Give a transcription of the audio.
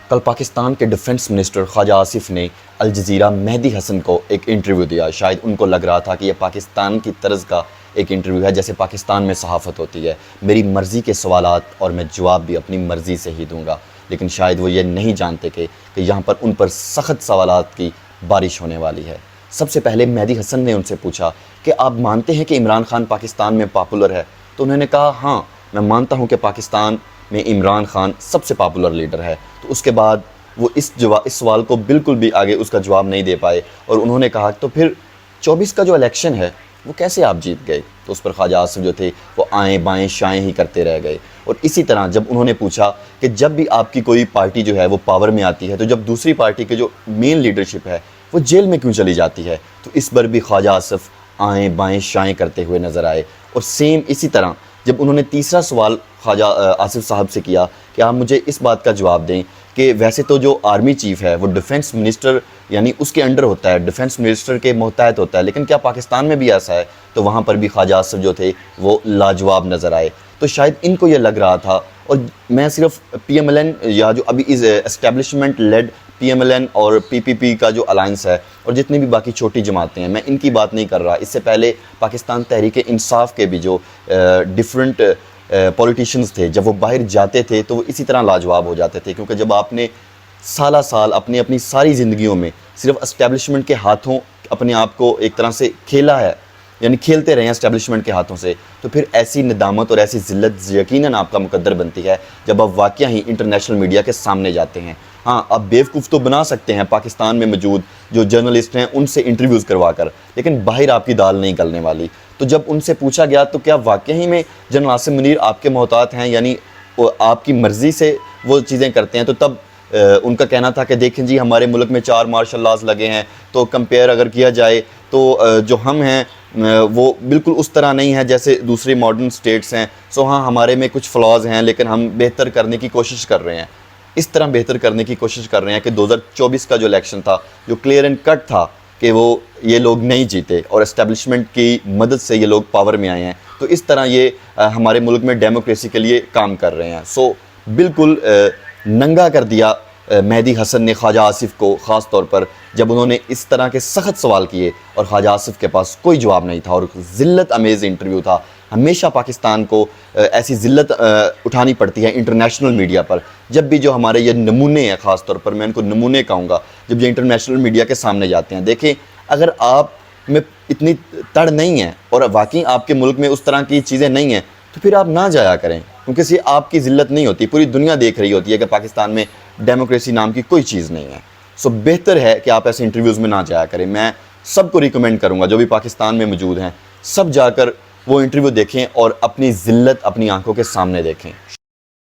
کل پاکستان کے defence minister خواجہ آصف نے الجزیرہ مہدی حسن کو ایک انٹرویو دیا. شاید ان کو لگ رہا تھا کہ یہ پاکستان کی طرز کا ایک انٹرویو ہے جیسے پاکستان میں صحافت ہوتی ہے, میری مرضی کے سوالات اور میں جواب بھی اپنی مرضی سے ہی دوں گا. لیکن شاید وہ یہ نہیں جانتے کہ یہاں پر ان پر سخت سوالات کی بارش ہونے والی ہے. سب سے پہلے مہدی حسن نے ان سے پوچھا کہ آپ مانتے ہیں کہ عمران خان پاکستان میں پاپولر ہے؟ تو انہوں نے کہا ہاں میں مانتا ہوں کہ پاکستان میں عمران خان سب سے پاپولر لیڈر ہے. تو اس کے بعد وہ اس سوال کو بالکل بھی آگے اس کا جواب نہیں دے پائے اور انہوں نے کہا تو پھر 24 کا جو الیکشن ہے وہ کیسے آپ جیت گئے؟ تو اس پر خواجہ آصف جو تھے وہ آئیں بائیں شائیں ہی کرتے رہ گئے. اور اسی طرح جب انہوں نے پوچھا کہ جب بھی آپ کی کوئی پارٹی جو ہے وہ پاور میں آتی ہے تو جب دوسری پارٹی کے جو مین لیڈرشپ ہے وہ جیل میں کیوں چلی جاتی ہے؟ تو اس پر بھی خواجہ آصف آئیں بائیں شائیں کرتے ہوئے نظر آئے. اور سیم اسی طرح جب انہوں نے تیسرا سوال خواجہ آصف صاحب سے کیا کہ آپ مجھے اس بات کا جواب دیں کہ ویسے تو جو آرمی چیف ہے وہ ڈیفنس منسٹر یعنی اس کے انڈر ہوتا ہے, ڈیفنس منسٹر کے محتاط ہوتا ہے, لیکن کیا پاکستان میں بھی ایسا ہے؟ تو وہاں پر بھی خواجہ آصف جو تھے وہ لاجواب نظر آئے. تو شاید ان کو یہ لگ رہا تھا, اور میں صرف پی ایم ایل این یا جو ابھی establishment led P M L N اور پی پی پی کا جو الائنس ہے اور جتنی بھی باقی چھوٹی جماعتیں ہیں میں ان کی بات نہیں کر رہا. اس سے پہلے پاکستان تحریک انصاف کے بھی جو ڈفرینٹ پولیٹیشینز تھے جب وہ باہر جاتے تھے تو وہ اسی طرح لاجواب ہو جاتے تھے, کیونکہ جب آپ نے سالہ سال اپنی ساری زندگیوں میں صرف اسٹیبلشمنٹ کے ہاتھوں اپنے آپ کو ایک طرح سے کھیلا ہے, یعنی کھیلتے رہے ہیں اسٹیبلشمنٹ کے ہاتھوں سے, تو پھر ایسی ندامت اور ایسی ذلت یقیناً آپ کا مقدر بنتی ہے جب آپ واقعہ ہی انٹرنیشنل میڈیا کے سامنے جاتے ہیں. ہاں آپ بیوقوف تو بنا سکتے ہیں پاکستان میں موجود جو جرنلسٹ ہیں ان سے انٹرویوز کروا کر, لیکن باہر آپ کی دال نہیں گلنے والی. تو جب ان سے پوچھا گیا تو کیا واقعی میں جنرل عاصم منیر آپ کے محتاط ہیں, یعنی آپ کی مرضی سے وہ چیزیں کرتے ہیں؟ تو تب ان کا کہنا تھا کہ دیکھیں جی ہمارے ملک میں 4 مارشل لاز لگے ہیں, تو کمپیئر اگر کیا جائے تو جو ہم ہیں وہ بالکل اس طرح نہیں ہے جیسے دوسری ماڈرن سٹیٹس ہیں. سو ہاں ہمارے میں کچھ فلاز ہیں لیکن ہم بہتر کرنے کی کوشش کر رہے ہیں. اس طرح بہتر کرنے کی کوشش کر رہے ہیں کہ 2024 کا جو الیکشن تھا جو کلیئر اینڈ کٹ تھا کہ وہ یہ لوگ نہیں جیتے اور اسٹیبلشمنٹ کی مدد سے یہ لوگ پاور میں آئے ہیں, تو اس طرح یہ ہمارے ملک میں ڈیموکریسی کے لیے کام کر رہے ہیں. سو بالکل ننگا کر دیا مہدی حسن نے خواجہ آصف کو, خاص طور پر جب انہوں نے اس طرح کے سخت سوال کیے اور خواجہ آصف کے پاس کوئی جواب نہیں تھا اور ذلت امیز انٹرویو تھا. ہمیشہ پاکستان کو ایسی ذلت اٹھانی پڑتی ہے انٹرنیشنل میڈیا پر جب بھی جو ہمارے یہ نمونے ہیں, خاص طور پر میں ان کو نمونے کہوں گا, جب یہ انٹرنیشنل میڈیا کے سامنے جاتے ہیں. دیکھیں اگر آپ میں اتنی تڑ نہیں ہے اور واقعی آپ کے ملک میں اس طرح کی چیزیں نہیں ہیں تو پھر آپ نہ جایا کریں, کیونکہ یہ آپ کی ذلت نہیں ہوتی, پوری دنیا دیکھ رہی ہوتی ہے کہ پاکستان میں ڈیموکریسی نام کی کوئی چیز نہیں ہے. سو بہتر ہے کہ آپ ایسے انٹرویوز میں نہ جایا کریں. میں سب کو ریکمینڈ کروں گا جو بھی پاکستان میں موجود ہیں سب جا کر وہ انٹرویو دیکھیں اور اپنی ذلت اپنی آنکھوں کے سامنے دیکھیں.